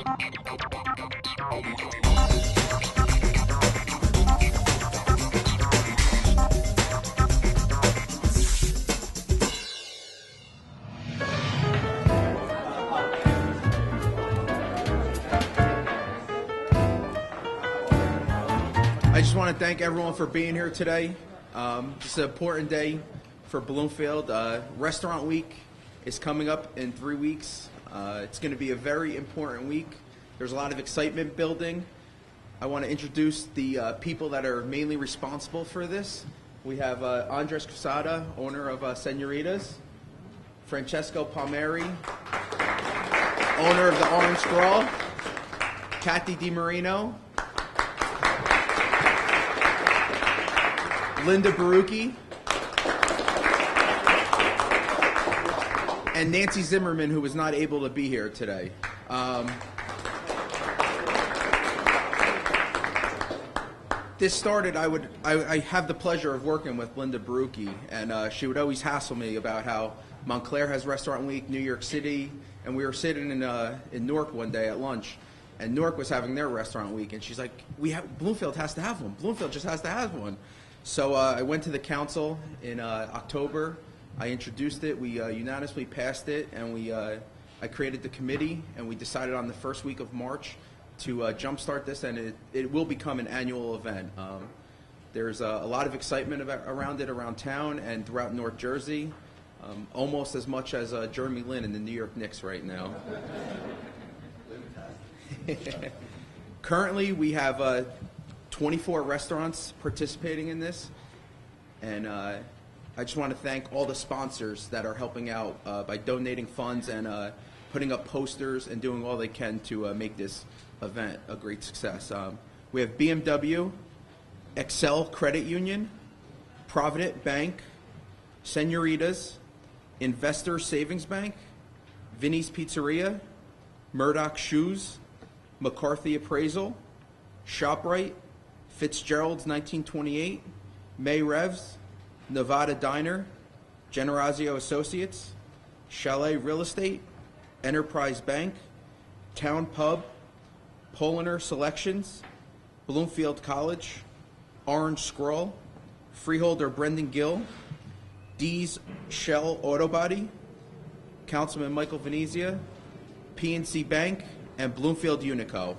I just want to thank everyone for being here today. It's an important day for Bloomfield. Restaurant Week is coming up in 3 weeks. It's going to be a very important week. There's a lot of excitement building. I want to introduce the people that are mainly responsible for this. We have Andres Quesada, owner of Señoritas, Francesco Palmieri, owner of the Orange Scroll, Kathy DiMarino, Linda Barucchi, and Nancy Zimmerman, who was not able to be here today. This started, I have the pleasure of working with Linda Barucchi, and she would always hassle me about how Montclair has Restaurant Week, New York City, and we were sitting in Newark one day at lunch, and Newark was having their Restaurant Week, and she's like, Bloomfield has to have one. Bloomfield just has to have one. So I went to the council in October. I introduced it. We unanimously passed it, and I created the committee, and we decided on the first week of March to jumpstart this, and it will become an annual event. There's a lot of excitement around it around town and throughout North Jersey, almost as much as Jeremy Lin and the New York Knicks right now. Currently, we have 24 restaurants participating in this, and I just want to thank all the sponsors that are helping out by donating funds and putting up posters and doing all they can to make this event a great success. We have BMW, Excel Credit Union, Provident Bank, Señoritas, Investor Savings Bank, Vinny's Pizzeria, Murdoch Shoes, McCarthy Appraisal, ShopRite, Fitzgerald's 1928, May Revs, Nevada Diner, Generazio Associates, Chalet Real Estate, Enterprise Bank, Town Pub, Poliner Selections, Bloomfield College, Orange Scroll, Freeholder Brendan Gill, D's Shell Auto Body, Councilman Michael Venezia, PNC Bank, and Bloomfield Unico.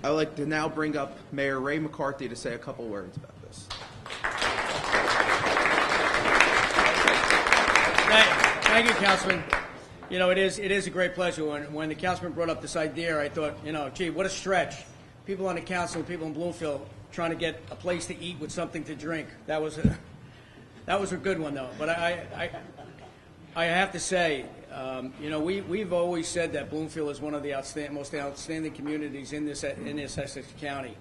I would like to now bring up Mayor Ray McCarthy to say a couple words about this. Thank you, Councilman. You know, it is a great pleasure. When the councilman brought up this idea, I thought, you know, gee, what a stretch. People on the council, people in Bloomfield, trying to get a place to eat with something to drink. That was a good one, though. But I have to say, you know, we've always said that Bloomfield is one of the most outstanding communities in this Essex County,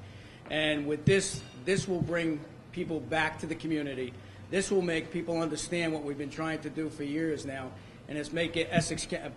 and with this will bring people back to the community. This will make people understand what we've been trying to do for years now, and it's make it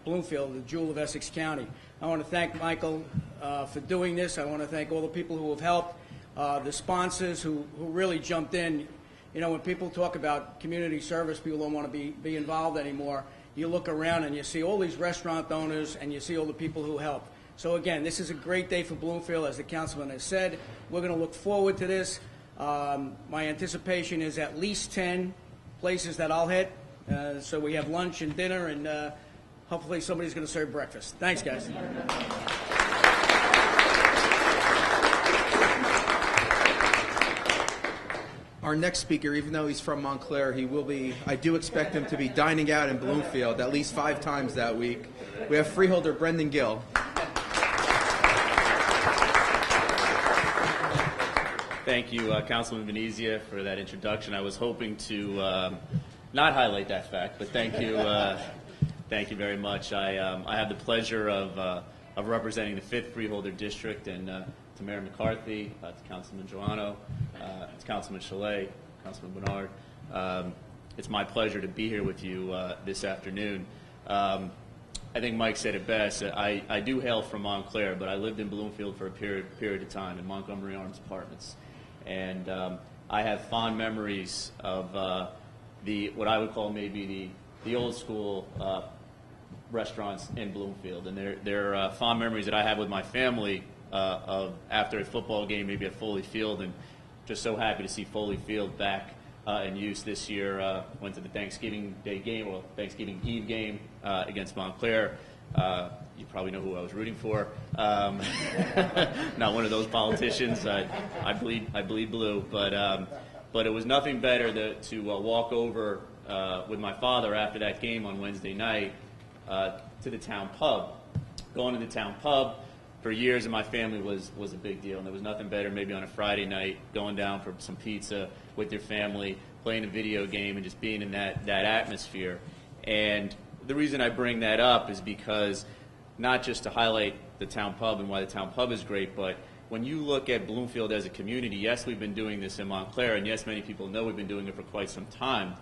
Bloomfield the jewel of Essex County. I want to thank Michael for doing this. I want to thank all the people who have helped, the sponsors who really jumped in. You know, when people talk about community service, people don't want to be involved anymore. You look around and you see all these restaurant owners and you see all the people who help. So again, this is a great day for Bloomfield, as the councilman has said. We're going to look forward to this. My anticipation is at least 10 places that I'll hit. So we have lunch and dinner, and hopefully somebody's going to serve breakfast. Thanks, guys. Our next speaker, even though he's from Montclair, I do expect him to be dining out in Bloomfield at least 5 times that week. We have freeholder Brendan Gill. Thank you, Councilman Venezia, for that introduction. I was hoping to not highlight that fact, but thank you. Thank you very much. I have the pleasure of representing the 5th Freeholder District, and to Mayor McCarthy, to Councilman Joanno, to Councilman Chalet, Councilman Bernard. It's my pleasure to be here with you this afternoon. I think Mike said it best. I do hail from Montclair, but I lived in Bloomfield for a period of time in Montgomery Arms Apartments. And I have fond memories of what I would call maybe the old school restaurants in Bloomfield, and they're fond memories that I have with my family of after a football game, maybe at Foley Field, and just so happy to see Foley Field back in use this year. Went to the Thanksgiving Day game, or Thanksgiving Eve game against Montclair. You probably know who I was rooting for. Not one of those politicians. I bleed blue, but it was nothing better to walk over with my father after that game on Wednesday night to the town pub. Going to the town pub for years in my family was a big deal, and there was nothing better maybe on a Friday night going down for some pizza with your family, playing a video game, and just being in that atmosphere. And the reason I bring that up is because not just to highlight the town pub and why the town pub is great, but when you look at Bloomfield as a community, yes, we've been doing this in Montclair, and yes, many people know we've been doing it for quite some time.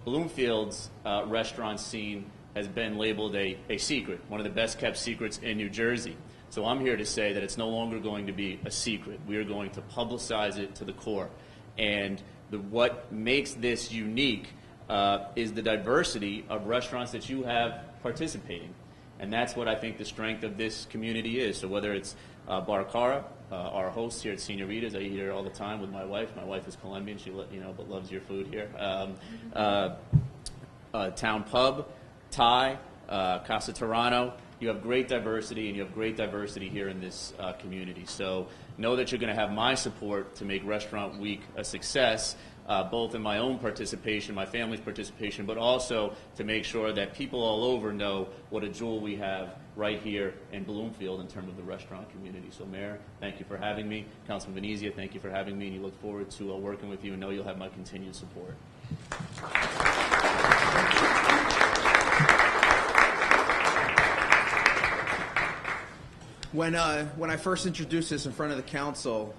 Bloomfield's restaurant scene has been labeled a secret, one of the best kept secrets in New Jersey. So I'm here to say that it's no longer going to be a secret. We are going to publicize it to the core. And what makes this unique is the diversity of restaurants that you have participating. And that's what I think the strength of this community is. So whether it's Bar Cara, our host here at Señoritas, I eat here all the time with my wife. My wife is Colombian, but loves your food here. Town Pub, Thai, Casa Toronto. You have great diversity, and you have great diversity here in this community. So know that you're going to have my support to make Restaurant Week a success, both in my own participation, my family's participation, but also to make sure that people all over know what a jewel we have right here in Bloomfield in terms of the restaurant community. So Mayor, thank you for having me. Councilman Venezia, thank you for having me, and you look forward to working with you, and know you'll have my continued support. When I first introduced this in front of the council,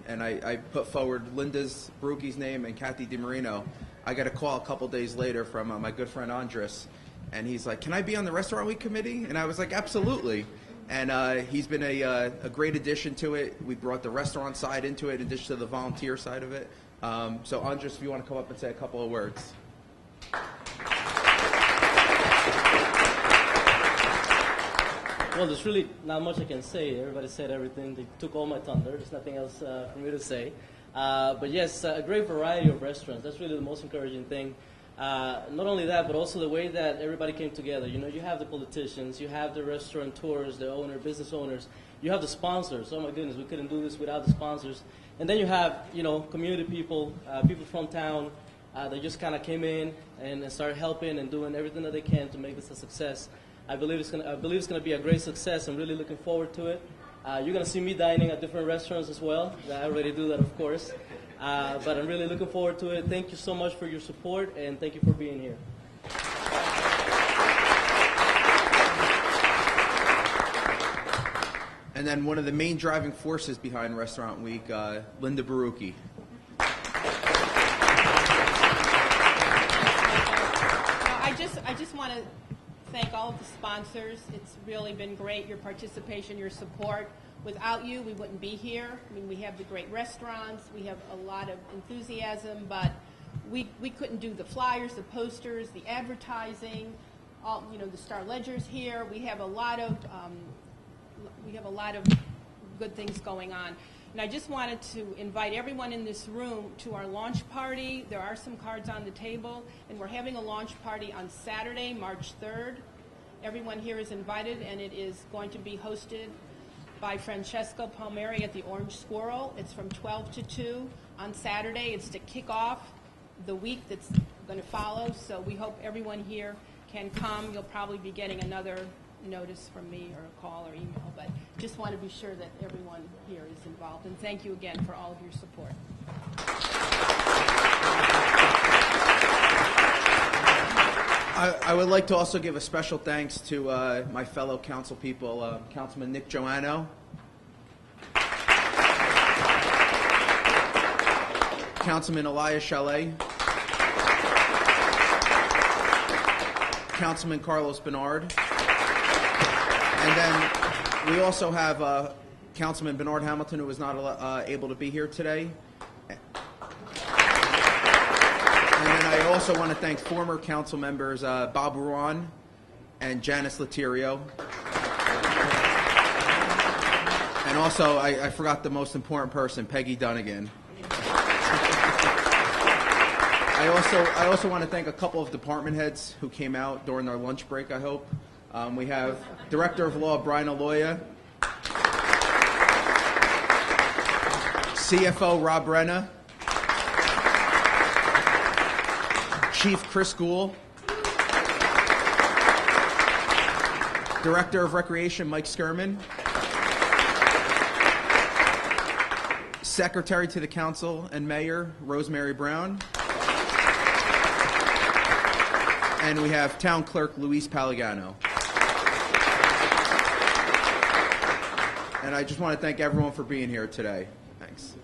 and I put forward Linda's Baruchi's name and Kathy DiMarino, I got a call a couple days later from my good friend Andres, and he's like, "Can I be on the Restaurant Week committee?" And I was like, "Absolutely." And he's been a great addition to it. We brought the restaurant side into it in addition to the volunteer side of it. So Andres, if you want to come up and say a couple of words. Well, there's really not much I can say. Everybody said everything. They took all my thunder. There's nothing else for me to say. But yes, a great variety of restaurants. That's really the most encouraging thing. Not only that, but also the way that everybody came together. You know, you have the politicians, you have the restaurateurs, the business owners, you have the sponsors. Oh my goodness, we couldn't do this without the sponsors. And then you have, community people, people from town that just kind of came in and started helping and doing everything that they can to make this a success. I believe it's going to be a great success. I'm really looking forward to it. You're going to see me dining at different restaurants as well. I already do that, of course. But I'm really looking forward to it. Thank you so much for your support, and thank you for being here. And then one of the main driving forces behind Restaurant Week, Linda Baruchi. I just want to thank all of the sponsors. It's really been great, your participation, your support. Without you, we wouldn't be here. I mean, we have the great restaurants, we have a lot of enthusiasm, but we couldn't do the flyers, the posters, the advertising, all, the Star Ledger's here. We have a lot of good things going on. And I just wanted to invite everyone in this room to our launch party. There are some cards on the table, and we're having a launch party on Saturday, March 3rd. Everyone here is invited, and it is going to be hosted by Francesco Palmieri at the Orange Squirrel. It's from 12 to 2 on Saturday. It's to kick off the week that's going to follow, so we hope everyone here can come. You'll probably be getting another notice from me or a call or email, but just want to be sure that everyone here is involved. And thank you again for all of your support. I would like to also give a special thanks to my fellow council people, Councilman Nick Joanno, Councilman Elias Chalet, Councilman Carlos Bernard, and then we also have Councilman Bernard Hamilton, who was not able to be here today. And then I also want to thank former council members Bob Ruan, and Janice Letirio. And also, I forgot the most important person, Peggy Dunnigan. I also want to thank a couple of department heads who came out during our lunch break, I hope. We have Director of Law, Brian Aloya. CFO, Rob Renna. Chief Chris Gould. Director of Recreation, Mike Skirman. Secretary to the Council and Mayor, Rosemary Brown. And we have Town Clerk, Luis Palagano. And I just want to thank everyone for being here today. Thanks.